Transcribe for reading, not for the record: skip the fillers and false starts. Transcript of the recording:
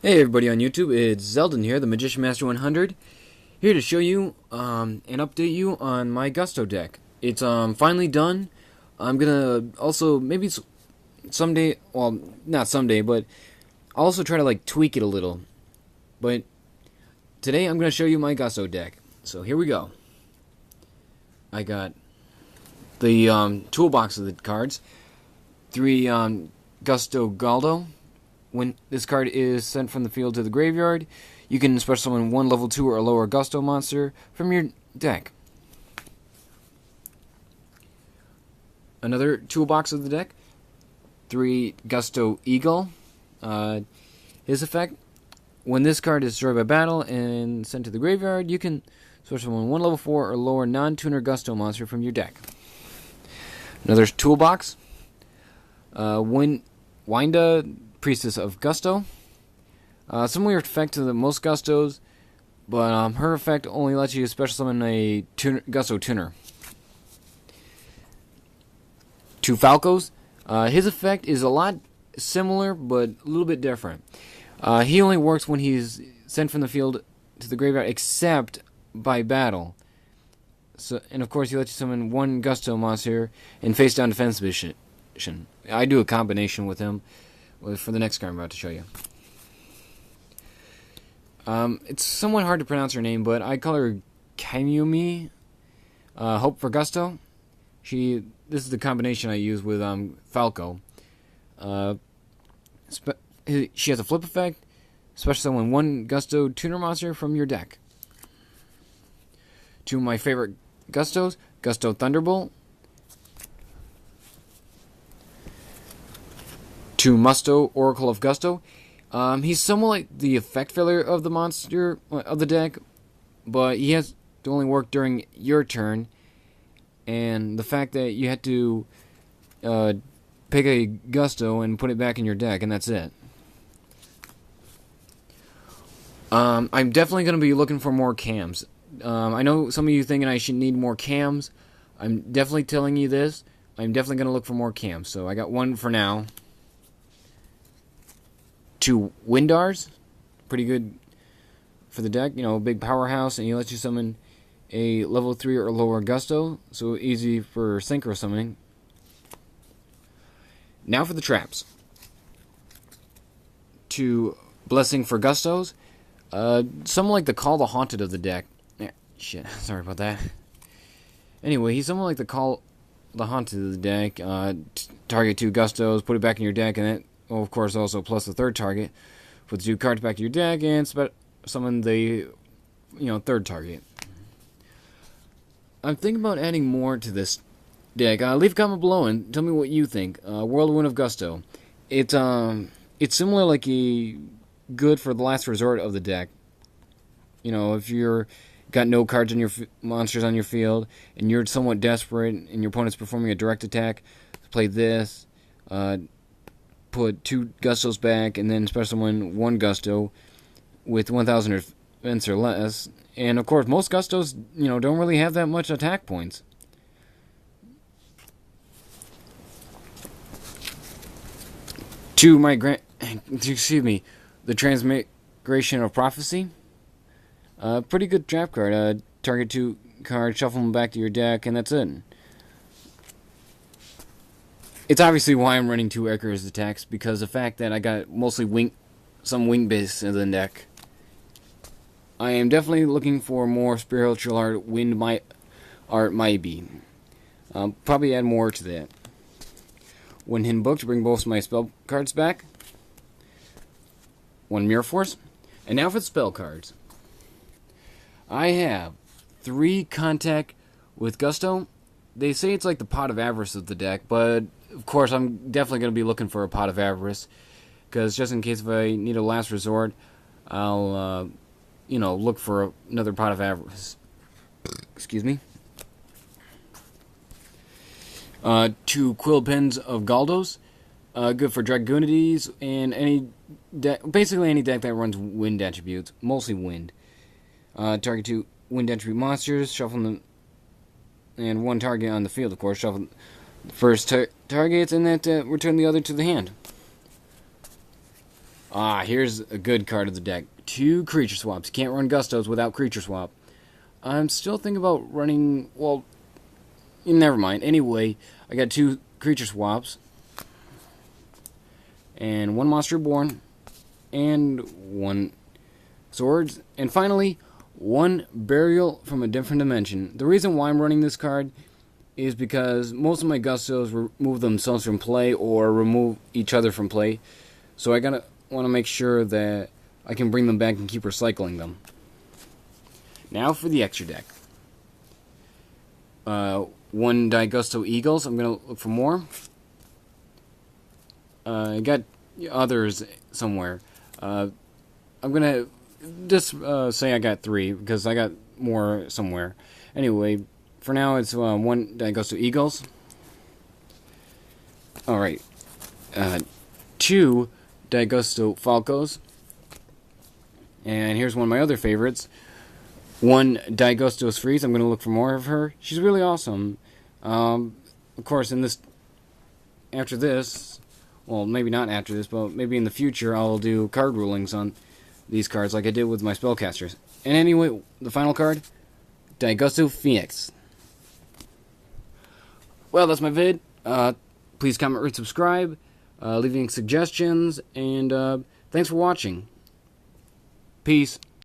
Hey everybody on YouTube, it's Xaldin here, the Magician Master 100, here to show you and update you on my Gusto deck. It's finally done. I'm gonna also maybe someday, well, not someday, but I'll also try to like tweak it a little. But today I'm gonna show you my Gusto deck. So here we go. I got the toolbox of the cards, 3 Gusto Xaldin. When this card is sent from the field to the graveyard, you can special summon 1 level 2 or lower Gusto monster from your deck. Another toolbox of the deck, 3 Gusto Eagle. His effect, when this card is destroyed by battle and sent to the graveyard, you can special summon 1 level 4 or lower non-tuner Gusto monster from your deck. Another toolbox, Winda, Priestess of Gusto. Similar effect to the most Gustos, but her effect only lets you special summon a Gusto tuner. 2 Falcos. His effect is a lot similar, but a little bit different. He only works when he's sent from the field to the graveyard, except by battle. So, and of course, he lets you summon 1 Gusto monster in face-down defense position. I do a combination with him for the next card I'm about to show you. It's somewhat hard to pronounce her name, but I call her Kayumi. Hope for Gusto. This is the combination I use with Falco. She has a flip effect. Special summon 1 Gusto tuner monster from your deck. 2 of my favorite Gustos, Gusto Thunderbolt. 2 Musto, Oracle of Gusto. He's somewhat like the effect failure of the monster of the deck, but he has to only work during your turn, and the fact that you had to pick a Gusto and put it back in your deck, and that's it. I'm definitely going to be looking for more cams. I know some of you thinking I should need more cams. I'm definitely telling you this. I'm definitely going to look for more cams, so I got 1 for now. 2 Windars, pretty good for the deck, big powerhouse, and he lets you summon a level 3 or lower Gusto, so easy for synchro summoning. Now for the traps. 2 Blessing for Gustos, somewhat like the Call the Haunted of the deck. Shit, sorry about that. Anyway, he's somewhat like the Call the Haunted of the deck. Target 2 Gustos, put it back in your deck, and then of course, also plus the 3rd target. Put the 2 cards back to your deck and summon the, 3rd target. I'm thinking about adding more to this deck. Leave a comment below and tell me what you think. Whirlwind of Gusto. It's similar, like good for the last resort of the deck. If you're got no cards on your monsters on your field and you're somewhat desperate and your opponent's performing a direct attack, play this. Put 2 Gustos back, and then special summon 1 Gusto with 1,000 defense or less. And of course, most Gustos, don't really have that much attack points. The Transmigration of Prophecy. Pretty good trap card. Target 2 cards, shuffle them back to your deck, and that's it. It's obviously why I'm running 2 Icarus attacks, because the fact that I got mostly some wing base in the deck. I am definitely looking for more spiritual art, wind art might be. Probably add more to that. 1 Hidden Book to bring both my spell cards back. 1 Mirror Force. And now for the spell cards. I have 3 Contact with Gusto. They say it's like the Pot of Avarice of the deck, but of course I'm definitely going to be looking for a Pot of Avarice, because just in case if I need a last resort, I'll, look for another Pot of Avarice. Excuse me. 2 Quill Pens of Galdos, good for Dragonides and any deck, basically any deck that runs wind attributes, mostly wind. Target 2 wind attribute monsters, shuffle them. And 1 target on the field, of course. Shuffle the first targets, and then return the other to the hand. Here's a good card of the deck. 2 creature swaps. Can't run Gustos without creature swap. I'm still thinking about running, well, never mind. Anyway, I got 2 creature swaps. And 1 Monster Reborn. And 1 Swords. And finally, 1 Burial from a Different Dimension. The reason why I'm running this card is because most of my Gustos remove themselves from play or remove each other from play. So I want to make sure that I can bring them back and keep recycling them. Now for the extra deck. 1 Daigusto Eagles. I'm going to look for more. I got others somewhere. I'm going to just say I got 3 because I got more somewhere. Anyway, for now it's 1 Daigusto Eagles. Alright. 2 Daigusto Falcos. And here's one of my other favorites. 1 Daigostos Freeze. I'm going to look for more of her. She's really awesome. Of course, after this, well, maybe not after this, but maybe in the future, I'll do card rulings on these cards like I did with my spellcasters. And anyway, the final card, Daigusto Phoenix. Well, that's my vid. Please comment, rate, subscribe, leaving suggestions, and thanks for watching. Peace.